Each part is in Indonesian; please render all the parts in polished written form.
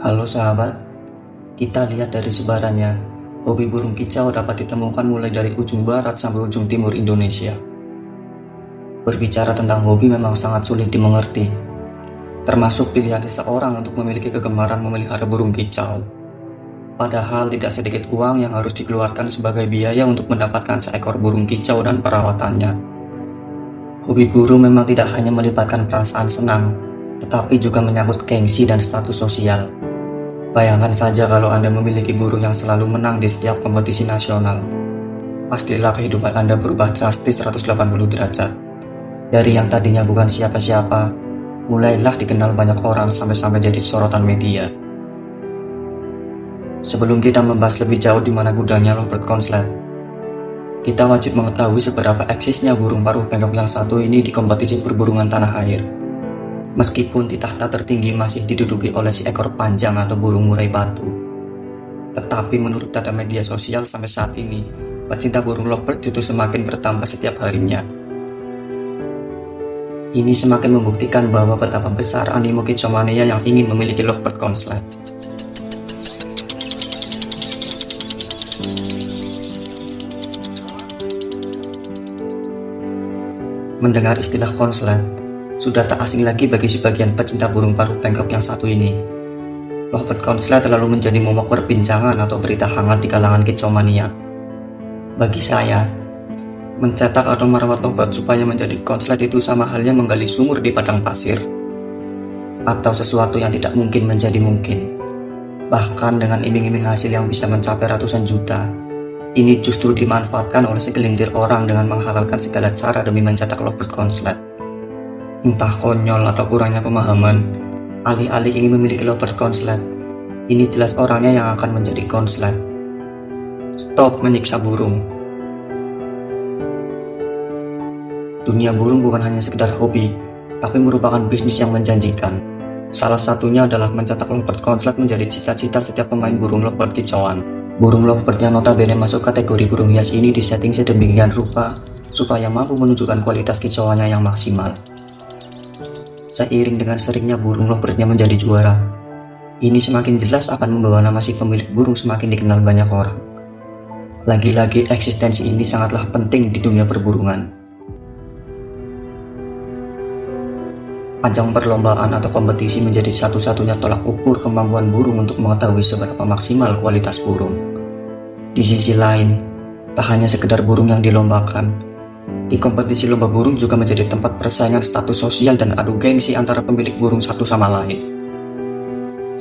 Halo sahabat, kita lihat dari sebarannya, hobi burung kicau dapat ditemukan mulai dari ujung barat sampai ujung timur Indonesia. Berbicara tentang hobi memang sangat sulit dimengerti, termasuk pilihan seseorang untuk memiliki kegemaran memelihara burung kicau. Padahal tidak sedikit uang yang harus dikeluarkan sebagai biaya untuk mendapatkan seekor burung kicau dan perawatannya. Hobi burung memang tidak hanya melibatkan perasaan senang, tetapi juga menyangkut gengsi dan status sosial. Bayangkan saja kalau Anda memiliki burung yang selalu menang di setiap kompetisi nasional. Pastilah kehidupan Anda berubah drastis 180 derajat. Dari yang tadinya bukan siapa-siapa, mulailah dikenal banyak orang sampai-sampai jadi sorotan media. Sebelum kita membahas lebih jauh di mana gudangnya lovebird Conslet, kita wajib mengetahui seberapa eksisnya burung paruh bengkok yang satu ini di kompetisi perburungan tanah air. Meskipun di tahta tertinggi masih diduduki oleh si ekor panjang atau burung murai batu, tetapi menurut data media sosial sampai saat ini, pecinta burung lovebird itu semakin bertambah setiap harinya. Ini semakin membuktikan bahwa betapa besar animo kicomania yang ingin memiliki lovebird Conslet. Mendengar istilah Conslet, sudah tak asing lagi bagi sebagian pecinta burung paruh bengkok yang satu ini. Lovebird Conslet selalu menjadi momok perbincangan atau berita hangat di kalangan kicomania. Bagi saya, mencetak atau merawat lovebird supaya menjadi Conslet itu sama halnya menggali sumur di padang pasir, atau sesuatu yang tidak mungkin menjadi mungkin. Bahkan dengan iming-iming hasil yang bisa mencapai ratusan juta, ini justru dimanfaatkan oleh segelintir orang dengan menghalalkan segala cara demi mencetak lovebird Conslet. Entah konyol atau kurangnya pemahaman, alih-alih ingin memiliki lovebird Conslet, ini jelas orangnya yang akan menjadi Conslet. Stop menyiksa burung. Dunia burung bukan hanya sekedar hobi, tapi merupakan bisnis yang menjanjikan. Salah satunya adalah mencetak lovebird Conslet menjadi cita-cita setiap pemain burung lovebird kicauan. Burung lovebird yang notabene masuk kategori burung hias ini disetting sedemikian rupa supaya mampu menunjukkan kualitas kicauannya yang maksimal. Seiring dengan seringnya burung lovebird-nya menjadi juara, ini semakin jelas akan membawa nama si pemilik burung semakin dikenal banyak orang. Lagi-lagi eksistensi ini sangatlah penting di dunia perburungan. Ajang perlombaan atau kompetisi menjadi satu-satunya tolak ukur kemampuan burung untuk mengetahui seberapa maksimal kualitas burung. Di sisi lain, tak hanya sekedar burung yang dilombakan, di kompetisi lomba burung juga menjadi tempat persaingan status sosial dan adu gengsi antara pemilik burung satu sama lain.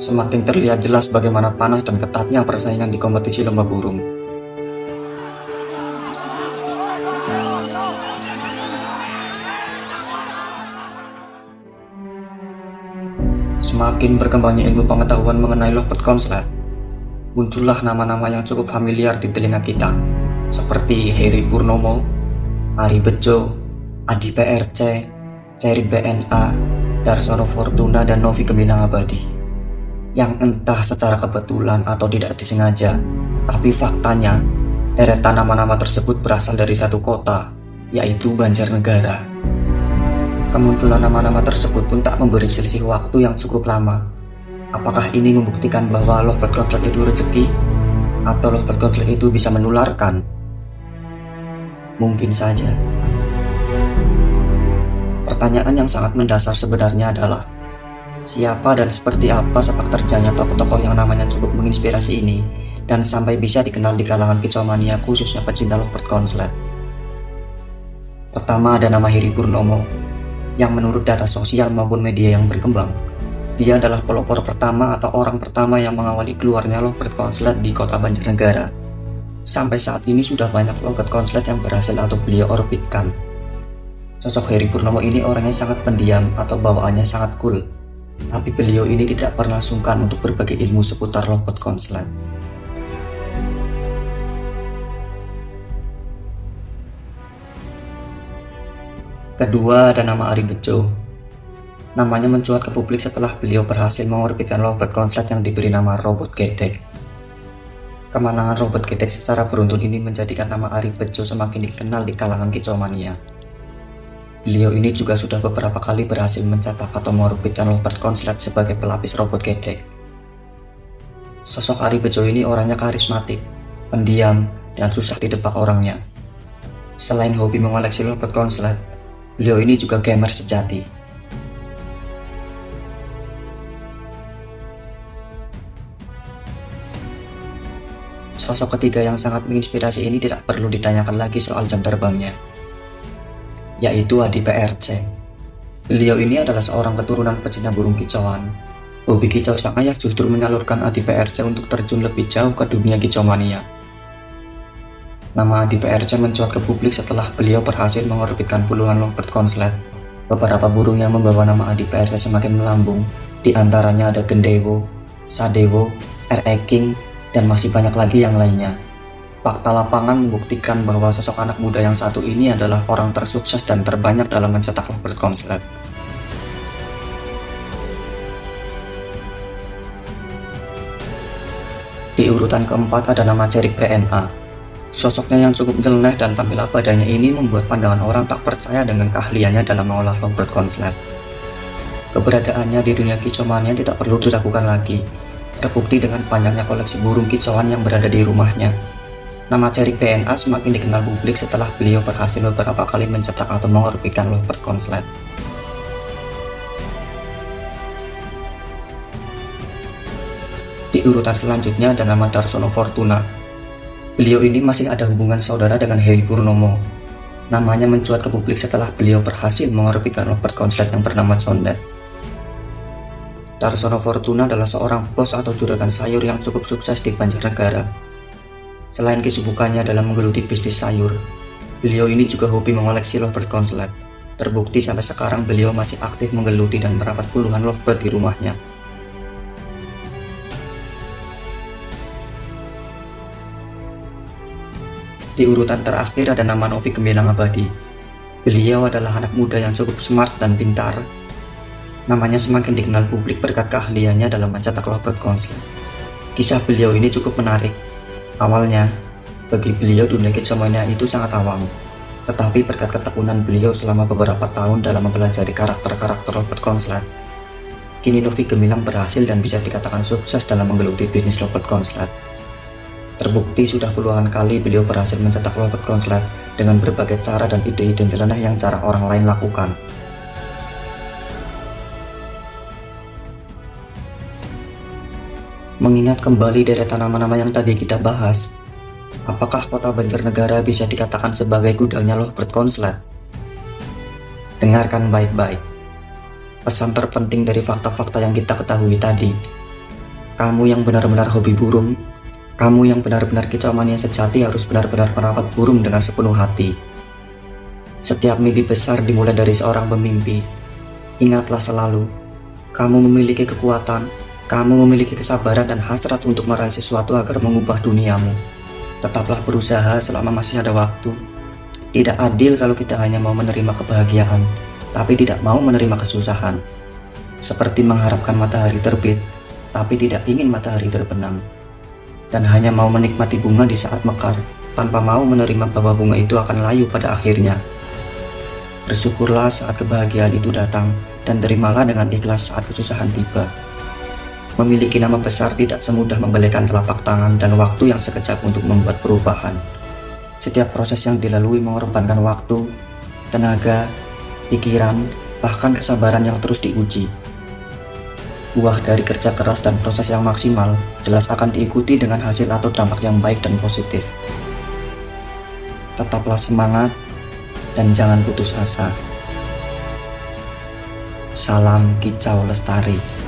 Semakin terlihat jelas bagaimana panas dan ketatnya persaingan di kompetisi lomba burung. Semakin berkembangnya ilmu pengetahuan mengenai lovebird Conslet, muncullah nama-nama yang cukup familiar di telinga kita, seperti Heri Purnomo, Ari Bejo, Adi PRC, Cherry BNA, Darsono Fortuna, dan Novi Gemilang Abadi. Yang entah secara kebetulan atau tidak disengaja, tapi faktanya, deretan nama-nama tersebut berasal dari satu kota, yaitu Banjarnegara. Kemunculan nama-nama tersebut pun tak memberi selisih waktu yang cukup lama. Apakah ini membuktikan bahwa lovebird Conslet itu rezeki? Atau lovebird Conslet itu bisa menularkan? Mungkin saja. Pertanyaan yang sangat mendasar sebenarnya adalah, siapa dan seperti apa sepak terjangnya tokoh-tokoh yang namanya cukup menginspirasi ini dan sampai bisa dikenal di kalangan kicomania khususnya pecinta lovebird Conslet? Pertama ada nama Heri Purnomo, yang menurut data sosial maupun media yang berkembang, dia adalah pelopor pertama atau orang pertama yang mengawali keluarnya lovebird Conslet di kota Banjarnegara. Sampai saat ini sudah banyak lovebird Conslet yang berhasil atau beliau orbitkan. Sosok Heri Purnomo ini orangnya sangat pendiam atau bawaannya sangat cool, tapi beliau ini tidak pernah sungkan untuk berbagi ilmu seputar lovebird Conslet. Kedua ada nama Ari Bejo. Namanya mencuat ke publik setelah beliau berhasil mengorbitkan lovebird Conslet yang diberi nama Robot Gedek. Kemenangan Robot Gedek secara beruntun ini menjadikan nama Ari Bejo semakin dikenal di kalangan kicomania. Beliau ini juga sudah beberapa kali berhasil mencetak atau mengorbitkan lovebird Conslet sebagai pelapis Robot Gedek. Sosok Ari Bejo ini orangnya karismatik, pendiam, dan susah ditebak orangnya. Selain hobi mengoleksi lovebird konslet, beliau ini juga gamer sejati. Sosok ketiga yang sangat menginspirasi ini tidak perlu ditanyakan lagi soal jam terbangnya, yaitu Adi PRC. Beliau ini adalah seorang keturunan pecinta burung kicauan. Hobi kicau sang ayah justru menyalurkan Adi PRC untuk terjun lebih jauh ke dunia kicauania. Nama Adi PRC mencuat ke publik setelah beliau berhasil mengorbitkan puluhan lovebird konslet. Beberapa burung yang membawa nama Adi PRC semakin melambung, di antaranya ada Gendewo, Sadewo, R.E. King, dan masih banyak lagi yang lainnya. Fakta lapangan membuktikan bahwa sosok anak muda yang satu ini adalah orang tersukses dan terbanyak dalam mencetak lovebird konslet. Di urutan keempat ada nama Cerik PNA. Sosoknya yang cukup nyeleneh dan tampil apa adanya ini membuat pandangan orang tak percaya dengan keahliannya dalam mengolah lovebird konslet. Keberadaannya di dunia kicauannya tidak perlu diragukan lagi, terbukti dengan banyaknya koleksi burung kicauan yang berada di rumahnya. Nama Cerik PNA semakin dikenal publik setelah beliau berhasil beberapa kali mencetak atau mengorbitkan lovebird konslet. Di urutan selanjutnya ada nama Darsono Fortuna. Beliau ini masih ada hubungan saudara dengan Heri Purnomo. Namanya mencuat ke publik setelah beliau berhasil mengorbitkan lovebird konslet yang bernama Condet. Darsono Fortuna adalah seorang bos atau juragan sayur yang cukup sukses di Banjarnegara. Selain kesibukannya dalam menggeluti bisnis sayur, beliau ini juga hobi mengoleksi lovebird konslet. Terbukti sampai sekarang beliau masih aktif menggeluti dan merawat puluhan lovebird di rumahnya. Di urutan terakhir ada nama Novi Gemilang Abadi. Beliau adalah anak muda yang cukup smart dan pintar. Namanya semakin dikenal publik berkat keahliannya dalam mencetak lovebird konslet. Kisah beliau ini cukup menarik. Awalnya, bagi beliau dunia kicauania itu sangat awam. Tetapi berkat ketekunan beliau selama beberapa tahun dalam mempelajari karakter-karakter lovebird konslet, kini Novi Gemilang berhasil dan bisa dikatakan sukses dalam menggeluti bisnis lovebird konslet. Terbukti sudah puluhan kali beliau berhasil mencetak lovebird konslet dengan berbagai cara dan ide-ide nyeleneh yang jarang orang lain lakukan. Mengingat kembali deretan nama-nama yang tadi kita bahas, apakah kota Banjarnegara bisa dikatakan sebagai gudangnya lovebird konslet? Dengarkan baik-baik. Pesan terpenting dari fakta-fakta yang kita ketahui tadi. Kamu yang benar-benar hobi burung, kamu yang benar-benar kicauania sejati harus benar-benar merawat burung dengan sepenuh hati. Setiap mimpi besar dimulai dari seorang pemimpi. Ingatlah selalu, kamu memiliki kekuatan, kamu memiliki kesabaran dan hasrat untuk meraih sesuatu agar mengubah duniamu. Tetaplah berusaha selama masih ada waktu. Tidak adil kalau kita hanya mau menerima kebahagiaan, tapi tidak mau menerima kesusahan. Seperti mengharapkan matahari terbit, tapi tidak ingin matahari terbenam. Dan hanya mau menikmati bunga di saat mekar, tanpa mau menerima bahwa bunga itu akan layu pada akhirnya. Bersyukurlah saat kebahagiaan itu datang, dan terimalah dengan ikhlas saat kesusahan tiba. Memiliki nama besar tidak semudah membalikan telapak tangan dan waktu yang sekejap untuk membuat perubahan. Setiap proses yang dilalui mengorbankan waktu, tenaga, pikiran, bahkan kesabaran yang terus diuji. Buah dari kerja keras dan proses yang maksimal jelas akan diikuti dengan hasil atau dampak yang baik dan positif. Tetaplah semangat dan jangan putus asa. Salam Kicau Lestari.